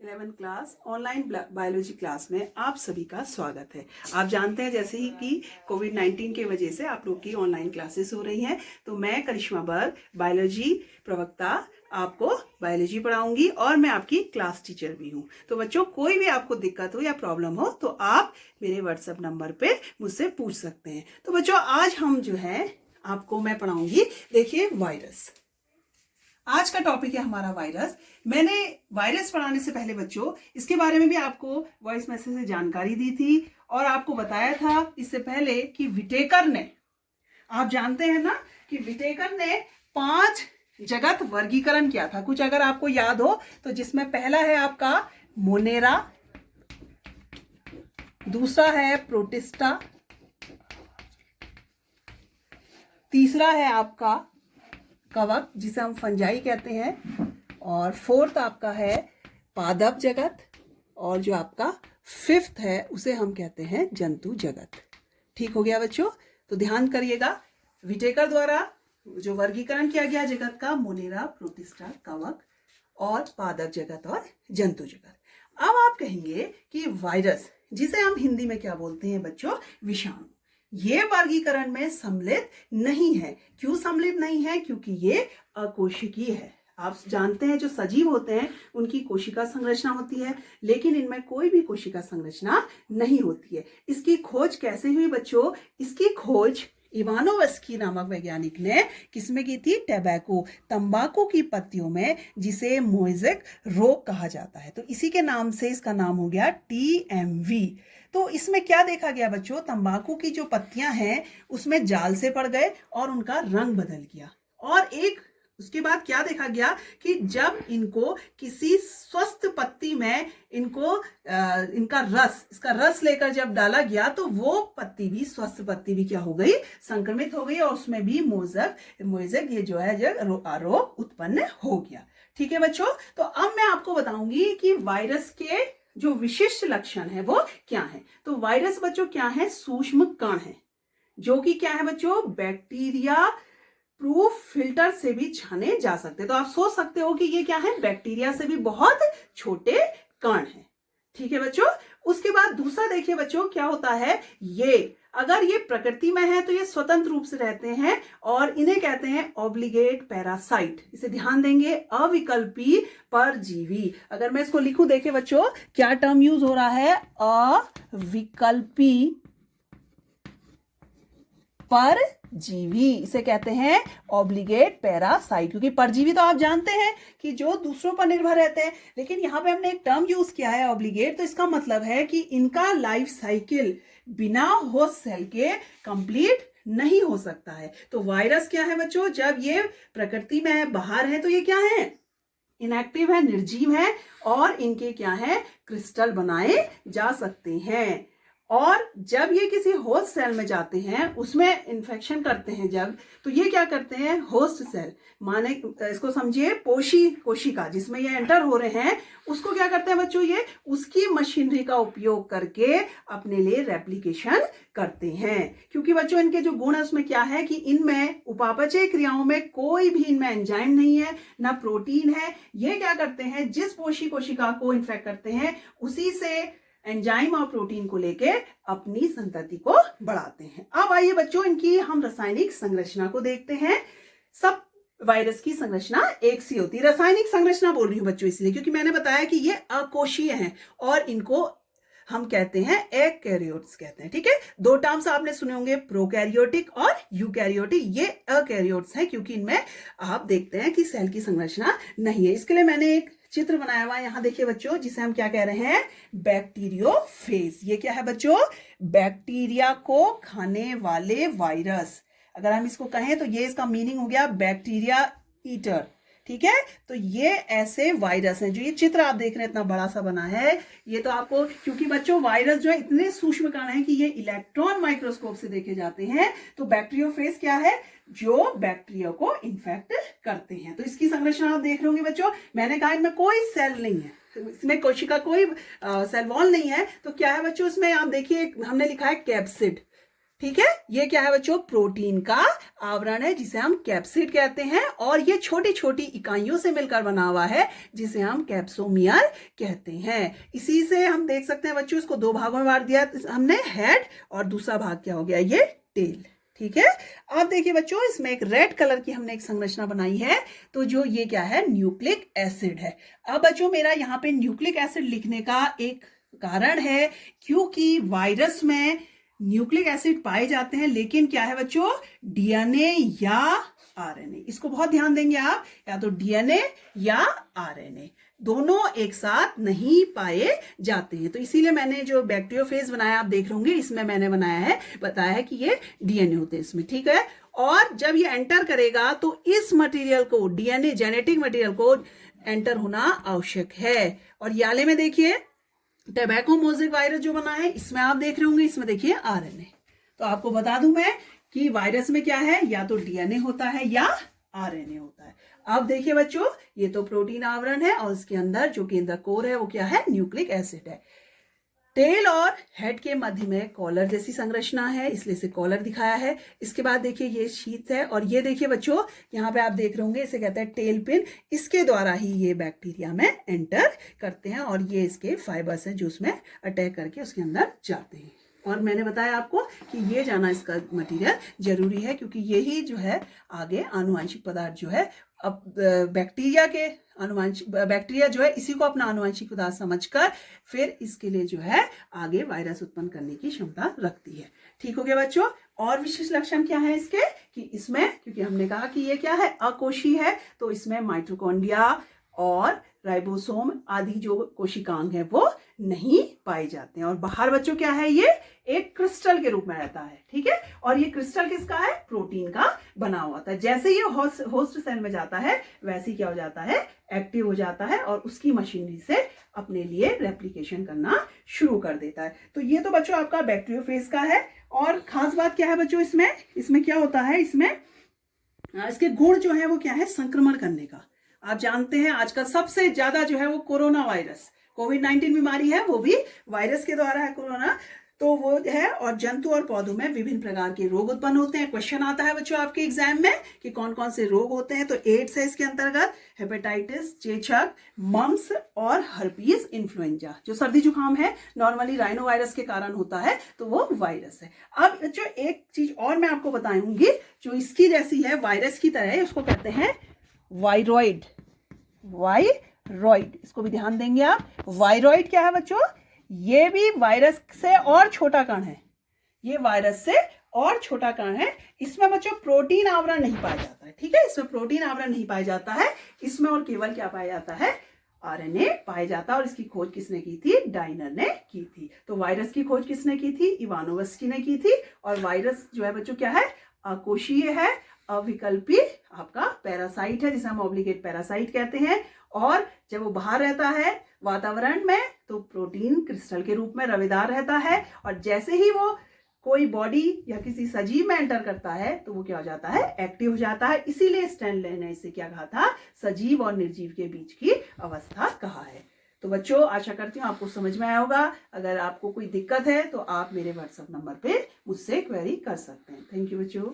11th class online biology class में आप सभी का स्वागत है। आप जानते हैं जैसे ही कि कोविड-19 की वजह से आप लोग की ऑनलाइन क्लासेस हो रही हैं, तो मैं करिश्मा बर्ग बायोलॉजी प्रवक्ता आपको बायोलॉजी पढ़ाऊंगी और मैं आपकी क्लास टीचर भी हूं। तो बच्चों, कोई भी आपको दिक्कत हो या प्रॉब्लम हो तो आप मेरे व्हाट्सएप नंबर पे मुझसे पूछ सकते हैं। तो बच्चों, आज हम जो है आपको मैं पढ़ाऊंगी, देखिए, वायरस। आज का टॉपिक है हमारा वायरस। मैंने वायरस पढ़ाने से पहले बच्चों इसके बारे में भी आपको वॉइस मैसेज से जानकारी दी थी और आपको बताया था इससे पहले कि विटेकर ने, आप जानते हैं ना कि विटेकर ने 5 जगत वर्गीकरण किया था। कुछ अगर आपको याद हो तो जिसमें पहला है आपका मोनेरा, दूसरा है प्रोटिस्टा, तीसरा है आपका कवक जिसे हम फंजाई कहते हैं, और फोर्थ आपका है पादप जगत, और जो आपका फिफ्थ है उसे हम कहते हैं जंतु जगत। ठीक हो गया बच्चों? तो ध्यान करिएगा, विटेकर द्वारा जो वर्गीकरण किया गया जगत का, मोनेरा, प्रोटिस्टा, कवक और पादप जगत और जंतु जगत। अब आप कहेंगे कि वायरस, जिसे हम हिंदी में क्या बोलते हैं बच्चों, विषाणु, ये वर्गीकरण में सम्मिलित नहीं है। क्यों सम्मिलित नहीं है? क्योंकि ये अकोशिकीय है। आप जानते हैं जो सजीव होते हैं उनकी कोशिका संरचना होती है, लेकिन इनमें कोई भी कोशिका संरचना नहीं होती है। इसकी खोज कैसे हुई बच्चों? इसकी खोज इवानोवस्की नामक वैज्ञानिक ने किसमें की थी? टैबैको, तंबाकू की पत्तियों में, जिसे मोज़ेक रोग कहा जाता है। तो इसी के नाम से इसका नाम हो गया TMV। तो इसमें क्या देखा गया बच्चों? तंबाकू की जो पत्तियां हैं उसमें जाल से पड़ गए और उनका रंग बदल गया। और उसके बाद क्या देखा गया कि जब इनको किसी स्वस्थ पत्ती में इसका रस लेकर जब डाला गया तो वो पत्ती भी, स्वस्थ पत्ती भी क्या हो गई? संक्रमित हो गई और उसमें भी मोज़ेक ये जो है रोग उत्पन्न हो गया। ठीक है बच्चों? तो अब मैं आपको बताऊंगी कि वायरस के जो विशिष्ट लक्षण है वो क्या है। तो वायरस बच्चों क्या है? सूक्ष्म कण है, जो कि क्या है बच्चों? बैक्टीरिया प्रूफ फिल्टर से भी छाने जा सकते हैं। तो आप सोच सकते हो कि ये क्या है? बैक्टीरिया से भी बहुत छोटे कण हैं। ठीक है बच्चों? उसके बाद दूसरा देखिए बच्चों क्या होता है, अगर ये प्रकृति में है तो ये स्वतंत्र रूप से रहते हैं और इन्हें कहते हैं ऑब्लिगेट पैरासाइट। इसे ध्यान देंगे, अविकल्पी परजीवी। अगर मैं इसको लिखूं, देखिए बच्चों क्या टर्म यूज हो रहा है? अविकल्पी परजीवी। इसे कहते हैं ऑब्लिगेट पैरासाइट, क्योंकि परजीवी तो आप जानते हैं कि जो दूसरों पर निर्भर रहते हैं, लेकिन यहां पे हमने एक टर्म यूज किया है ऑब्लिगेट, तो इसका मतलब है कि इनका लाइफ साइकिल बिना होस्ट सेल के कंप्लीट नहीं हो सकता है। तो वायरस क्या है बच्चों? जब ये प्रकृति में है, बाहर है, तो ये क्या है? इनएक्टिव है, निर्जीव है, और इनके क्या है? क्रिस्टल बनाए जा सकते हैं। और जब ये किसी होस्ट सेल में जाते हैं, उसमें इन्फेक्शन करते हैं जब, तो ये क्या करते हैं? होस्ट सेल, माने इसको समझिए पोषी कोशिका जिसमें ये एंटर हो रहे हैं, उसको क्या करते हैं बच्चों? ये उसकी मशीनरी का उपयोग करके अपने लिए रेप्लिकेशन करते हैं। क्योंकि बच्चों इनके जो गुण है उसमें क्या है कि इनमें उपापचय क्रियाओं में कोई भी इनमें एंजाइम नहीं है, ना प्रोटीन है। ये क्या करते हैं? जिस पोषी कोशिका को इन्फेक्ट करते हैं उसी से एंजाइम और प्रोटीन को लेके अपनी संतति को बढ़ाते हैं। अब आइए बच्चों इनकी हम रासायनिक संरचना को देखते हैं। सब वायरस की संरचना एक सी होती है। रासायनिक संरचना बोल रही हूं बच्चों इसलिए क्योंकि मैंने बताया कि ये अकोशीय हैं और इनको हम कहते हैं एकैरियोट्स कहते हैं। ठीक है? 2 टर्म्स आपने सुने होंगे, प्रोकैरियोटिक और यूकैरियोटिक। ये अकैरियोट्स हैं क्योंकि इनमें आप देखते हैं कि सेल की संरचना नहीं है। इसके लिए मैंने एक चित्र बनाया हुआ है, यहां देखिए बच्चों, जिसे हम क्या कह रहे हैं? बैक्टीरियोफेज। ये क्या है बच्चों? बैक्टीरिया को खाने वाले वायरस। अगर हम इसको कहें तो ये इसका मीनिंग हो गया बैक्टीरिया ईटर। ठीक है? तो ये ऐसे वायरस हैं। जो ये चित्र आप देख रहे हैं इतना बड़ा सा बना है, ये तो आपको, क्योंकि बच्चों वायरस जो है इतने सूक्ष्म कण हैं कि ये इलेक्ट्रॉन माइक्रोस्कोप से देखे जाते हैं। तो बैक्टीरियोफेज क्या है? जो बैक्टीरिया को इन्फेक्ट करते हैं। तो इसकी संरचना आप देख रहे होंगे बच्चों। मैंने कहा इनमें कोई सेल नहीं है, इसमें कोशिका कोई सेल वॉल नहीं है। तो क्या है बच्चों? इसमें आप देखिए हमने लिखा है कैप्सिड। ठीक है, ये क्या है बच्चों, प्रोटीन का आवरण है जिसे हम कैप्सिड कहते हैं, और ये छोटी छोटी इकाइयों से मिलकर बना हुआ है जिसे हम कैप्सोमियर कहते हैं। इसी से हम देख सकते हैं बच्चों, इसको दो भागों में बांट दिया हमने, हेड, और दूसरा भाग क्या हो गया, ये टेल। ठीक है, अब देखिए बच्चों, इसमें एक रेड कलर की हमने एक संरचना बनाई है, तो जो ये क्या है, न्यूक्लिक एसिड है। अब बच्चों मेरा यहाँ पे न्यूक्लिक एसिड लिखने का एक कारण है, क्योंकि वायरस में न्यूक्लिक एसिड पाए जाते हैं, लेकिन क्या है बच्चों, डीएनए या आरएनए। इसको बहुत ध्यान देंगे आप, या तो डीएनए या आरएनए दोनों एक साथ नहीं पाए जाते हैं। तो इसीलिए मैंने जो बैक्टीरियोफेज बनाया आप देख रहे होंगे, इसमें मैंने बताया है कि ये डीएनए होते हैं इसमें। ठीक है, और जब ये एंटर करेगा तो इस मटेरियल को, डीएनए जेनेटिक मटेरियल को एंटर होना आवश्यक है। और याले में देखिए टोबैको मोज़ेक वायरस जो बना है, इसमें आप देख रहे होंगे, इसमें देखिए आरएनए। तो आपको बता दूं मैं कि वायरस में क्या है, या तो डीएनए होता है या आरएनए होता है। अब देखिए बच्चों, ये तो प्रोटीन आवरण है, और इसके अंदर जो केंद्रक कोर है वो क्या है, न्यूक्लिक एसिड है। टेल और हेड के मध्य में कॉलर जैसी संरचना है, इसलिए इसे कॉलर दिखाया है। इसके बाद देखिए ये शीथ है, और ये देखिए बच्चों, यहाँ पे आप देख रहे होंगे, इसे कहते हैं टेल पिन। इसके द्वारा ही ये बैक्टीरिया में एंटर करते हैं, और ये इसके फाइबर्स हैं जो उसमें अटैक करके उसके अंदर जाते हैं। और मैंने बताया आपको कि ये जाना इसका मटेरियल जरूरी है, क्योंकि यही जो है आगे आनुवंशिक पदार्थ जो है, अब बैक्टीरिया जो है इसी को अपना आनुवंशिक पदार्थ समझकर फिर इसके लिए जो है आगे वायरस उत्पन्न करने की क्षमता रखती है। ठीक हो गया बच्चों। और विशेष लक्षण क्या है इसके, कि इसमें, क्योंकि हमने कहा कि ये क्या है, अकोशीय है, तो इसमें माइटोकॉन्ड्रिया और राइबोसोम आदि जो कोशिकांग है वो नहीं पाए जाते हैं। और बाहर बच्चों क्या है, ये एक क्रिस्टल के रूप में रहता है। ठीक है, और ये क्रिस्टल किसका है, प्रोटीन का बना हुआ था। जैसे ये होस्ट सेल में जाता है, वैसे ही क्या हो जाता है, एक्टिव हो जाता है, और उसकी मशीनरी से अपने लिए रेप्लिकेशन करना शुरू कर देता है। तो ये तो बच्चों आपका बैक्टीरियोफेज का है। और खास बात क्या है बच्चों, इसमें क्या होता है, इसमें इसके गुण जो है वो क्या है, संक्रमण करने का। आप जानते हैं आजकल सबसे ज्यादा जो है वो कोरोना वायरस, कोविड-19 बीमारी है, वो भी वायरस के द्वारा है, कोरोना, तो वो है। और जंतु और पौधों में विभिन्न प्रकार के रोग उत्पन्न होते हैं। क्वेश्चन आता है बच्चों आपके एग्जाम में कि कौन कौन से रोग होते हैं, तो एड्स है इसके अंतर्गत, हेपेटाइटिस, चेचक, मम्स और हर्पीज इन्फ्लुएंजा। जो सर्दी जुकाम है नॉर्मली राइनो वायरस के कारण होता है, तो वो वायरस है। अब बच्चों एक चीज और मैं आपको बताऊंगी जो इसकी जैसी है, वायरस की तरह है, उसको कहते हैं वायरॉइड। वायरॉइड, इसको भी ध्यान देंगे आप। वायरॉइड क्या है बच्चों, ये भी वायरस से और छोटा कण है, ये वायरस से और छोटा कण है। इसमें बच्चों प्रोटीन आवरण नहीं पाया जाता है। ठीक है, इसमें प्रोटीन आवरण नहीं पाया जाता है, इसमें और केवल क्या पाया जाता है, आरएनए पाया जाता है। और इसकी खोज किसने की थी, डाइनर ने की थी। तो वायरस की खोज किसने की थी, इवानोवस्की ने की थी। और वायरस जो है बच्चों क्या है, अकोशीय है, अविकल्पी आपका पैरासाइट है, जिसे हम ऑब्लिगेट पैरासाइट कहते हैं। और जब वो बाहर रहता है वातावरण में, तो प्रोटीन क्रिस्टल के रूप में रवेदार रहता है। और जैसे ही वो कोई बॉडी या किसी सजीव में एंटर करता है, तो वो क्या हो जाता है, एक्टिव हो जाता है। इसीलिए स्टैनले ने इसे क्या कहा था, सजीव और निर्जीव के बीच की अवस्था कहा है। तो बच्चों आशा करती हूँ आपको समझ में आया होगा। अगर आपको कोई दिक्कत है तो आप मेरे व्हाट्सएप नंबर पे मुझसे क्वेरी कर सकते हैं। थैंक यू बच्चों।